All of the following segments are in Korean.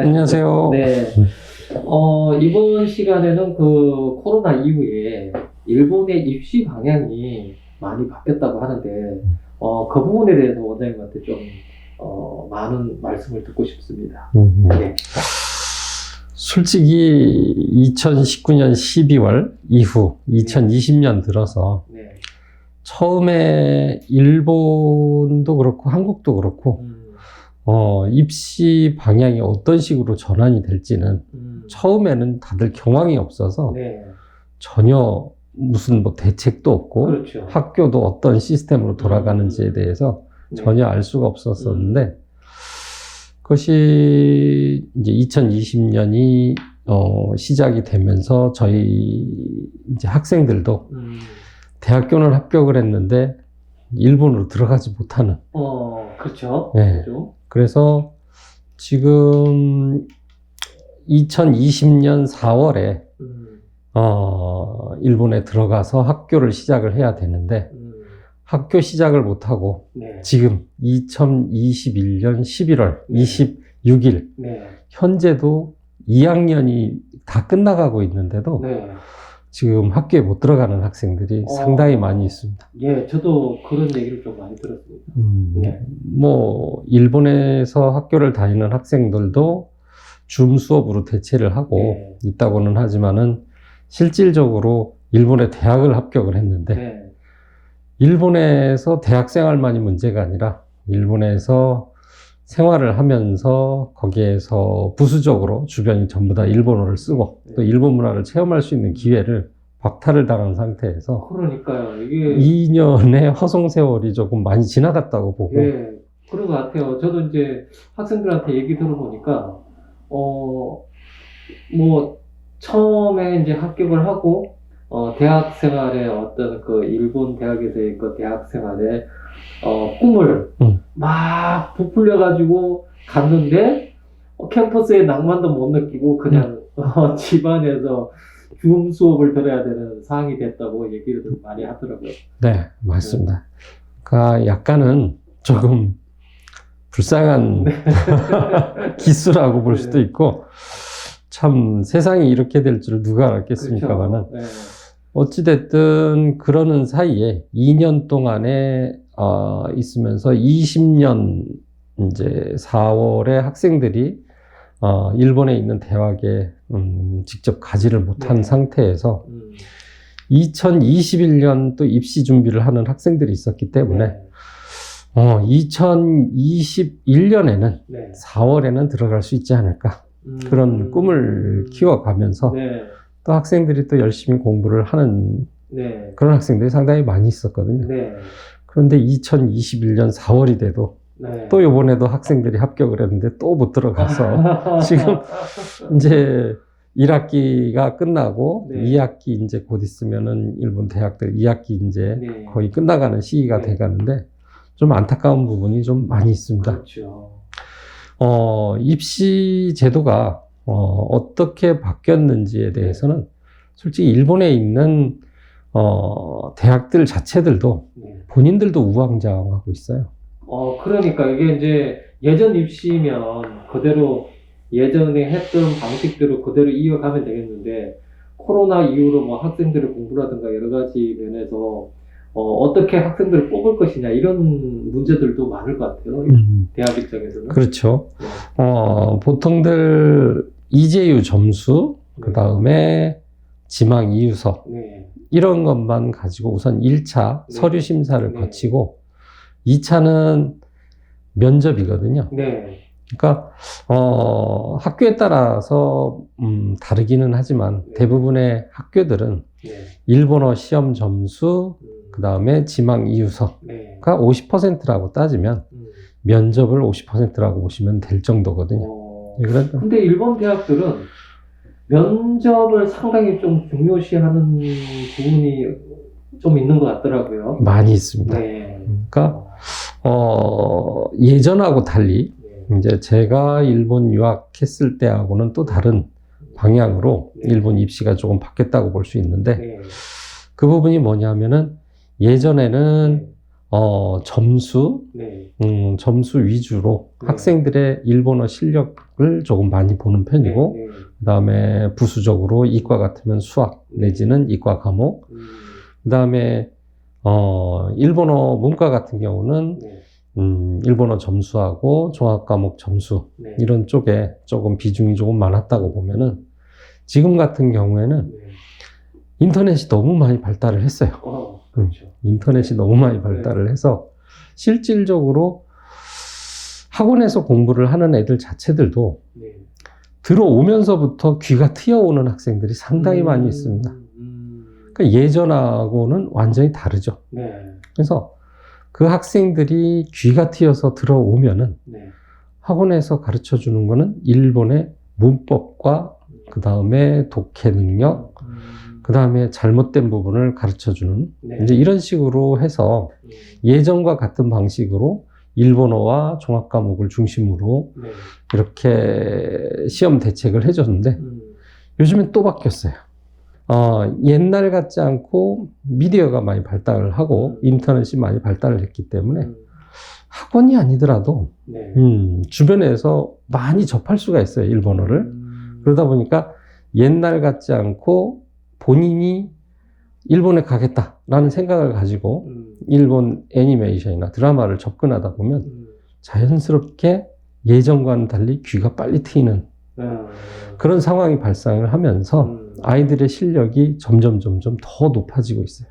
안녕하세요. 네. 이번 시간에는 그 코로나 이후에 일본의 입시 방향이 많이 바뀌었다고 하는데, 그 부분에 대해서 원장님한테 좀, 많은 말씀을 듣고 싶습니다. 네. 솔직히 2019년 12월 이후 2020년 들어서 네. 처음에 일본도 그렇고 한국도 그렇고 입시 방향이 어떤 식으로 전환이 될지는 처음에는 다들 경황이 없어서 네. 전혀 무슨 뭐 대책도 없고 그렇죠. 학교도 어떤 시스템으로 돌아가는지에 대해서 네. 전혀 알 수가 없었었는데 그것이 이제 2020년이 시작이 되면서 저희 이제 학생들도 대학교는 합격을 했는데 일본으로 들어가지 못하는. 그렇죠. 네. 그렇죠. 그래서 지금 2020년 4월에 일본에 들어가서 학교를 시작을 해야 되는데 학교 시작을 못하고 네. 지금 2021년 11월 네. 26일 네. 현재도 2학년이 다 끝나가고 있는데도 네. 지금 학교에 못 들어가는 학생들이 상당히 많이 있습니다. 예, 저도 그런 얘기를 좀 많이 들었습니다. 네. 뭐 일본에서 학교를 다니는 학생들도 줌 수업으로 대체를 하고 네. 있다고는 하지만은 실질적으로 일본의 대학을 합격을 했는데 네. 일본에서 대학 생활만이 문제가 아니라 일본에서 생활을 하면서 거기에서 부수적으로 주변이 전부 다 일본어를 쓰고 또 일본 문화를 체험할 수 있는 기회를 박탈을 당한 상태에서 그러니까요. 이게 2년의 허송세월이 조금 많이 지나갔다고 보고. 예, 그런 것 같아요. 저도 이제 학생들한테 얘기 들어보니까 뭐 처음에 이제 합격을 하고 대학 생활에 어떤 그 일본 대학에서의 그 대학 생활에 꿈을 막 부풀려가지고 갔는데 캠퍼스의 낭만도 못 느끼고 그냥 집안에서 줌 수업을 들어야 되는 상황이 됐다고 얘기를 많이 하더라고요. 네, 맞습니다. 그러니까 약간은 조금 불쌍한 기수라고 볼 수도 있고 참 세상이 이렇게 될 줄 누가 알았겠습니까만은. 그렇죠. 네. 어찌됐든 그러는 사이에 2년 동안에 있으면서 20년 이제 4월에 학생들이 일본에 있는 대학에 직접 가지를 못한 상태에서 2021년 또 입시 준비를 하는 학생들이 있었기 때문에 2021년에는 4월에는 들어갈 수 있지 않을까 그런 꿈을 키워가면서 또 학생들이 또 열심히 공부를 하는 그런 학생들이 상당히 많이 있었거든요. 그런데 2021년 4월이 돼도 또 이번에도 학생들이 합격을 했는데 또 못 들어가서 지금 이제 1학기가 끝나고 2학기 이제 곧 있으면은 일본 대학들 2학기 이제 거의 끝나가는 시기가 돼가는데 좀 안타까운 부분이 좀 많이 있습니다. 그렇죠. 입시 제도가 어떻게 바뀌었는지에 대해서는 솔직히 일본에 있는 대학들 자체들도 본인들도 우왕좌왕하고 있어요. 그러니까 이게 이제 예전 입시면 그대로 예전에 했던 방식대로 그대로 이어가면 되겠는데 코로나 이후로 뭐 학생들의 공부라든가 여러 가지 면에서 어떻게 학생들을 뽑을 것이냐 이런 문제들도 많을 것 같아요. 대학 입장에서는. 그렇죠. 보통들 이재유 점수, 그 다음에 지망 이유서 이런 것만 가지고 우선 1차 서류 심사를 거치고 2차는 면접이거든요. 그러니까 학교에 따라서 다르기는 하지만 대부분의 학교들은 일본어 시험 점수, 그 다음에 지망 이유서가 50%라고 따지면 면접을 50%라고 보시면 될 정도거든요. 근데 일본 대학들은 면접을 상당히 좀 중요시하는 부분이 좀 있는 것 같더라고요. 많이 있습니다. 그러니까 예전하고 달리 이제 제가 일본 유학했을 때하고는 또 다른 방향으로 일본 입시가 조금 바뀌었다고 볼 수 있는데 그 부분이 뭐냐면은 예전에는 점수, 네. 점수 위주로 네. 학생들의 일본어 실력을 조금 많이 보는 편이고, 네. 네. 그 다음에 부수적으로 이과 같으면 수학 내지는 이과 과목, 그 다음에 일본어 문과 같은 경우는 네. 일본어 점수하고 종합 과목 점수 네. 이런 쪽에 조금 비중이 조금 많았다고 보면은 지금 같은 경우에는 네. 인터넷이 너무 많이 발달을 했어요. 그렇죠. 인터넷이 너무 많이 발달을 해서 실질적으로 학원에서 공부를 하는 애들 자체들도 네. 들어오면서부터 귀가 트여오는 학생들이 상당히 많이 있습니다. 그러니까 예전하고는 완전히 다르죠. 네. 그래서 그 학생들이 귀가 트여서 들어오면은 네. 학원에서 가르쳐 주는 거는 일본의 문법과 그 다음에 독해 능력, 그 다음에 잘못된 부분을 가르쳐 주는 네. 이제 이런 식으로 해서 예전과 같은 방식으로 일본어와 종합 과목을 중심으로 네. 이렇게 시험 대책을 해줬는데 요즘엔 또 바뀌었어요. 옛날 같지 않고 미디어가 많이 발달을 하고 인터넷이 많이 발달을 했기 때문에 학원이 아니더라도 네. 주변에서 많이 접할 수가 있어요, 일본어를. 그러다 보니까 옛날 같지 않고 본인이 일본에 가겠다라는 생각을 가지고 일본 애니메이션이나 드라마를 접근하다 보면 자연스럽게 예전과는 달리 귀가 빨리 트이는 그런 상황이 발생을 하면서 아이들의 실력이 점점 더 높아지고 있어요.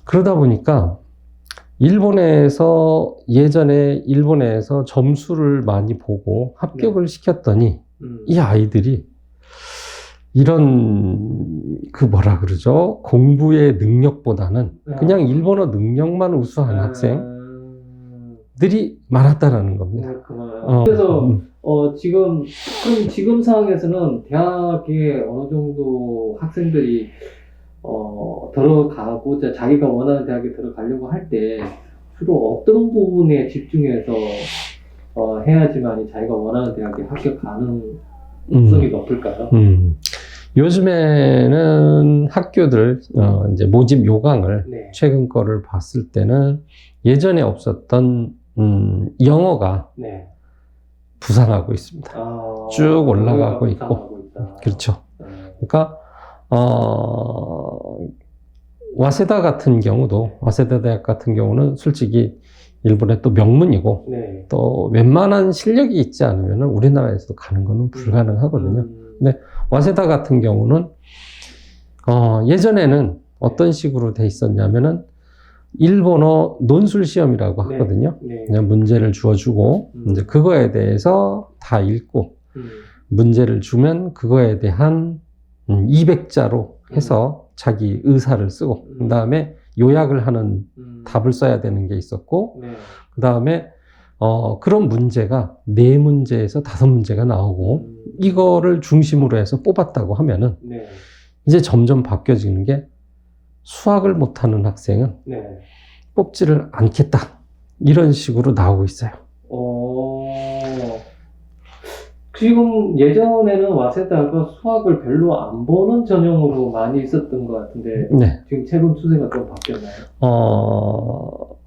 그러다 보니까 예전에 일본에서 점수를 많이 보고 합격을 시켰더니 이 아이들이 이런 뭐라 그러죠? 공부의 능력보다는 그냥 일본어 능력만 우수한 학생들이 많았다라는 겁니다. 그래서 지금 상황에서는 대학에 어느 정도 학생들이 들어가고자 자기가 원하는 대학에 들어가려고 할 때 주로 어떤 부분에 집중해서 해야지만이 자기가 원하는 대학에 합격 가능성이 높을까요? 요즘에는 학교들 이제 모집 요강을 네. 최근 거를 봤을 때는 예전에 없었던 영어가 네. 부상하고 있습니다. 쭉 올라가고 있고. 그렇죠. 그러니까 와세다 같은 경우도 와세다 대학 같은 경우는 솔직히 일본의 또 명문이고 네. 또 웬만한 실력이 있지 않으면 우리나라에서도 가는 거는 불가능하거든요. 근데 와세다 같은 경우는 예전에는 어떤 식으로 돼 있었냐면은 일본어 논술 시험이라고 하거든요. 네. 그냥 문제를 주어주고 이제 그거에 대해서 다 읽고 문제를 주면 그거에 대한 200자로 해서 자기 의사를 쓰고 그 다음에 요약을 하는 답을 써야 되는 게 있었고 네. 그 다음에 그런 문제가 4문제에서 5문제가 나오고 이거를 중심으로 해서 뽑았다고 하면은 네. 이제 점점 바뀌어지는 게 수학을 못하는 학생은 네. 뽑지를 않겠다 이런 식으로 나오고 있어요. 지금 예전에는 와세다가 수학을 별로 안 보는 전형으로 많이 있었던 것 같은데 네. 지금 최근 추세가 좀 바뀌었나요?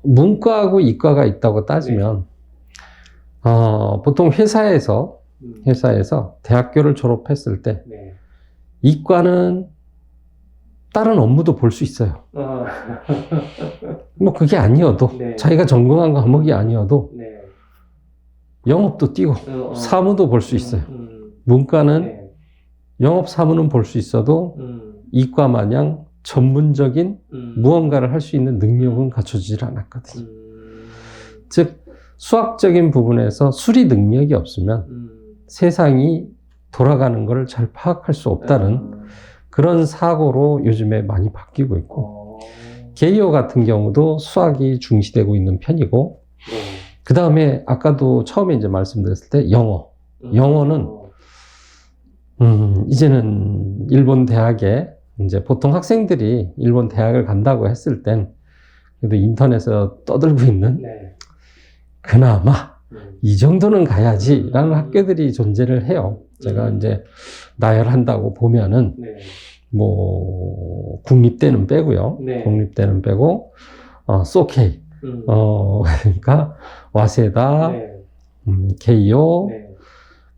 문과하고 이과가 있다고 따지면 보통 회사에서 대학교를 졸업했을 때 네. 이과는 다른 업무도 볼 수 있어요. 뭐 그게 아니어도 네. 자기가 전공한 과목이 아니어도 네. 영업도 뛰고 사무도 볼 수 있어요. 문과는 네. 영업 사무는 볼 수 있어도 이과 마냥 전문적인 무언가를 할 수 있는 능력은 갖춰지질 않았거든요. 즉 수학적인 부분에서 수리 능력이 없으면 세상이 돌아가는 것을 잘 파악할 수 없다는 그런 사고로 요즘에 많이 바뀌고 있고 게이오 같은 경우도 수학이 중시되고 있는 편이고 그 다음에 아까도 처음에 이제 말씀드렸을 때 영어는 이제는 일본 대학에 이제 보통 학생들이 일본 대학을 간다고 했을 땐 그래도 인터넷에서 떠들고 있는 네. 그나마 이 정도는 가야지라는 학교들이 존재를 해요. 제가 이제 나열한다고 보면은 네. 뭐 국립대는 빼고요. 네. 국립대는 빼고 소케이, 그러니까 와세다, 네. 게이오, 네.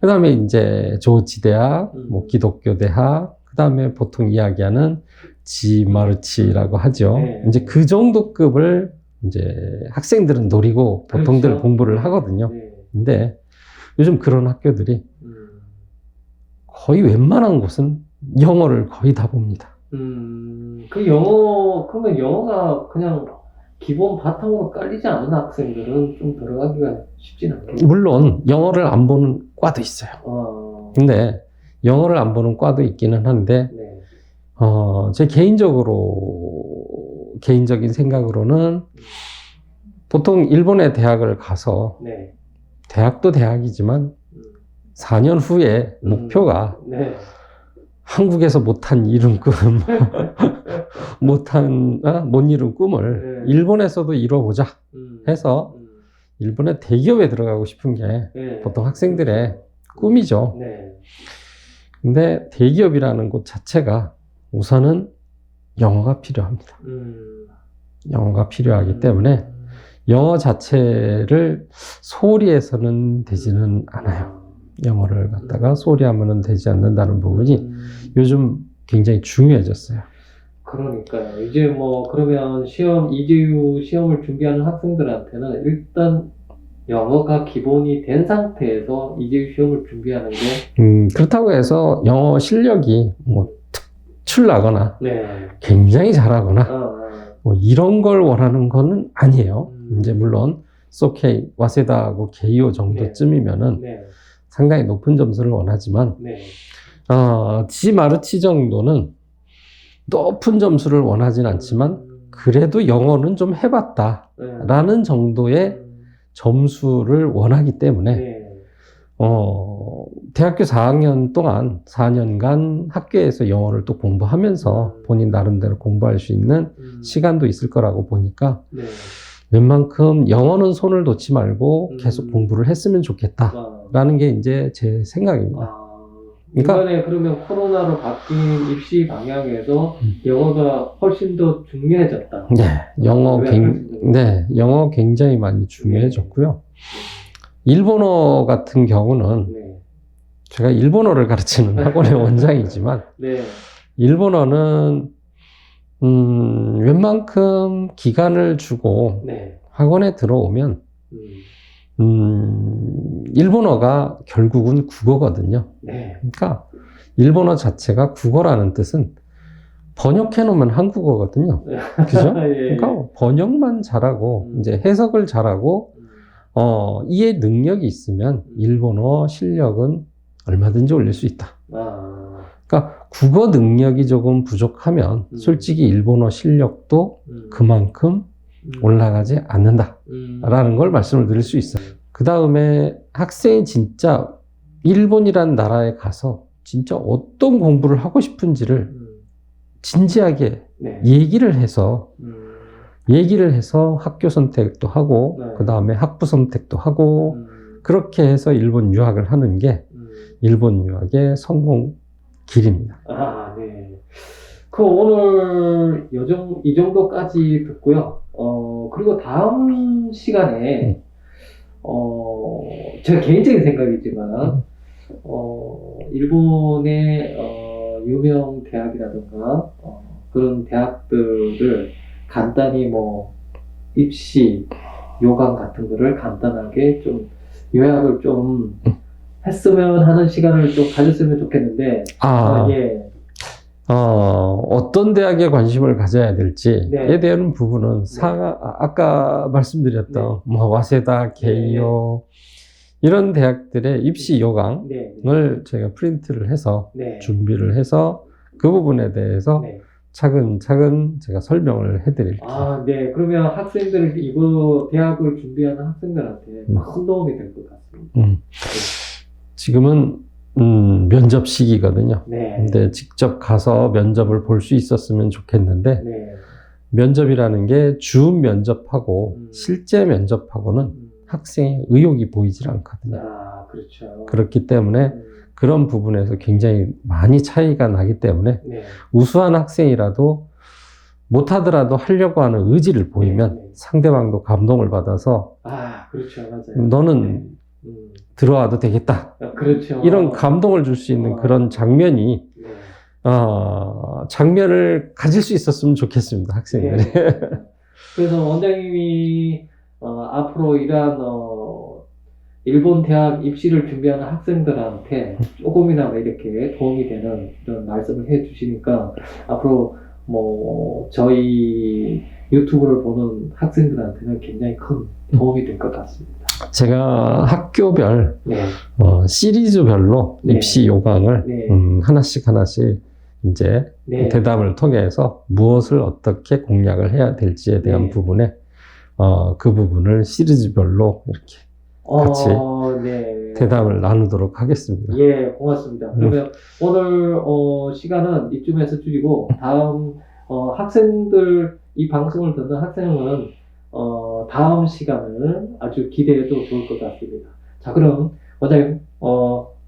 그 다음에 이제 조지 대학, 뭐 기독교 대학, 그 다음에 보통 이야기하는 지마르치라고 하죠. 네. 이제 그 정도 급을 이제 학생들은 노리고 보통들 그렇죠. 공부를 하거든요. 네. 근데 요즘 그런 학교들이 거의 웬만한 곳은 영어를 거의 다 봅니다. 그러면 영어가 그냥 기본 바탕으로 깔리지 않은 학생들은 좀 들어가기가 쉽진 않겠네요. 물론 영어를 안 보는 과도 있어요. 근데 영어를 안 보는 과도 있기는 한데, 네. 제 개인적인 생각으로는 보통 일본의 대학을 가서, 네. 대학도 대학이지만 4년 후에 목표가 네. 한국에서 못한 이룬 꿈, 못 이룬 꿈을 네. 일본에서도 이뤄보자 해서 일본의 대기업에 들어가고 싶은 게 네. 보통 학생들의 꿈이죠. 네. 근데 대기업이라는 곳 자체가 우선은 영어가 필요합니다. 영어가 필요하기 때문에 영어 자체를 소홀히 해서는 되지는 않아요. 영어를 갖다가 소홀히 하면 되지 않는다는 부분이 요즘 굉장히 중요해졌어요. 그러니까요. 이제 뭐 그러면 이재유 시험을 준비하는 학생들한테는 일단 영어가 기본이 된 상태에서 이재유 시험을 준비하는 게 그렇다고 해서 영어 실력이 뭐 특출나거나 네. 굉장히 잘하거나 뭐 이런 걸 원하는 건 아니에요. 이제 물론 소케이, 와세다하고 게이오 정도쯤이면은 네. 상당히 높은 점수를 원하지만 네. 지마르치 정도는 높은 점수를 원하진 않지만 그래도 영어는 좀 해봤다라는 정도의 점수를 원하기 때문에 네. 대학교 4학년 동안 4년간 학교에서 영어를 또 공부하면서 본인 나름대로 공부할 수 있는 시간도 있을 거라고 보니까 네. 웬만큼 영어는 손을 놓지 말고 계속 공부를 했으면 좋겠다라는 게 이제 제 생각입니다. 그러니까 이번에 그러면 코로나로 바뀐 입시 방향에서 영어가 훨씬 더 중요해졌다. 네, 영어 굉장히 많이 중요해졌고요. 일본어 같은 경우는 네. 제가 일본어를 가르치는 학원의 원장이지만 네. 일본어는 웬만큼 기간을 주고 네. 학원에 들어오면 일본어가 결국은 국어거든요. 네. 그러니까 일본어 자체가 국어라는 뜻은 번역해 놓으면 한국어거든요. 그죠? 예. 그러니까 번역만 잘하고 이제 해석을 잘하고 이해 능력이 있으면 일본어 실력은 얼마든지 올릴 수 있다. 그러니까 국어 능력이 조금 부족하면 솔직히 일본어 실력도 그만큼 올라가지 않는다라는 걸 말씀을 드릴 수 있어요. 그 다음에 학생이 진짜 일본이란 나라에 가서 진짜 어떤 공부를 하고 싶은지를 진지하게 네. 얘기를 해서 학교 선택도 하고 네. 그 다음에 학부 선택도 하고 그렇게 해서 일본 유학을 하는 게 일본 유학의 성공 길입니다. 네. 오늘 이 정도까지 듣고요. 그리고 다음 시간에 제가 개인적인 생각이지만 일본의 유명 대학이라든가 그런 대학들을 간단히 뭐 입시 요강 같은 거를 간단하게 좀 요약을 좀 했으면 하는 시간을 좀 가졌으면 좋겠는데 예. 어떤 대학에 관심을 가져야 될지에 네. 대한 부분은 아까 말씀드렸던 뭐 와세다, 게이오 이런 대학들의 입시 요강을 제가 프린트를 해서 준비를 해서 그 부분에 대해서 차근차근 제가 설명을 해드릴게요. 네. 그러면 학생들 이거 대학을 준비하는 학생들한테 큰 도움이 될 것 같습니다. 지금은 면접 시기거든요. 네. 근데 직접 가서 면접을 볼 수 있었으면 좋겠는데 네. 면접이라는 게 줌 면접하고 실제 면접하고는 학생의 의욕이 보이질 않거든요. 그렇죠. 그렇기 때문에 그런 부분에서 굉장히 많이 차이가 나기 때문에 우수한 학생이라도 못하더라도 하려고 하는 의지를 보이면 상대방도 감동을 받아서 그렇죠. 맞아요. 너는 들어와도 되겠다. 그렇죠. 이런 감동을 줄 수 있는 그런 장면이 장면을 가질 수 있었으면 좋겠습니다. 학생들이. 그래서 원장님이 앞으로 이러한 일본 대학 입시를 준비하는 학생들한테 조금이나마 이렇게 도움이 되는 이런 말씀을 해 주시니까 앞으로 뭐 저희 유튜브를 보는 학생들한테는 굉장히 큰 도움이 될 것 같습니다. 제가 학교별 시리즈별로 입시 요강을 하나씩 이제 대담을 통해서 무엇을 어떻게 공략을 해야 될지에 대한 부분에 그 부분을 시리즈별로 이렇게 같이 대담을 나누도록 하겠습니다. 예, 고맙습니다. 그러면 오늘 시간은 이쯤에서 줄이고 다음 학생들 이 방송을 듣는 학생은 다음 시간을 아주 기대해도 좋을 것 같습니다. 자, 그럼 원장님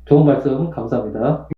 좋은 말씀 감사합니다.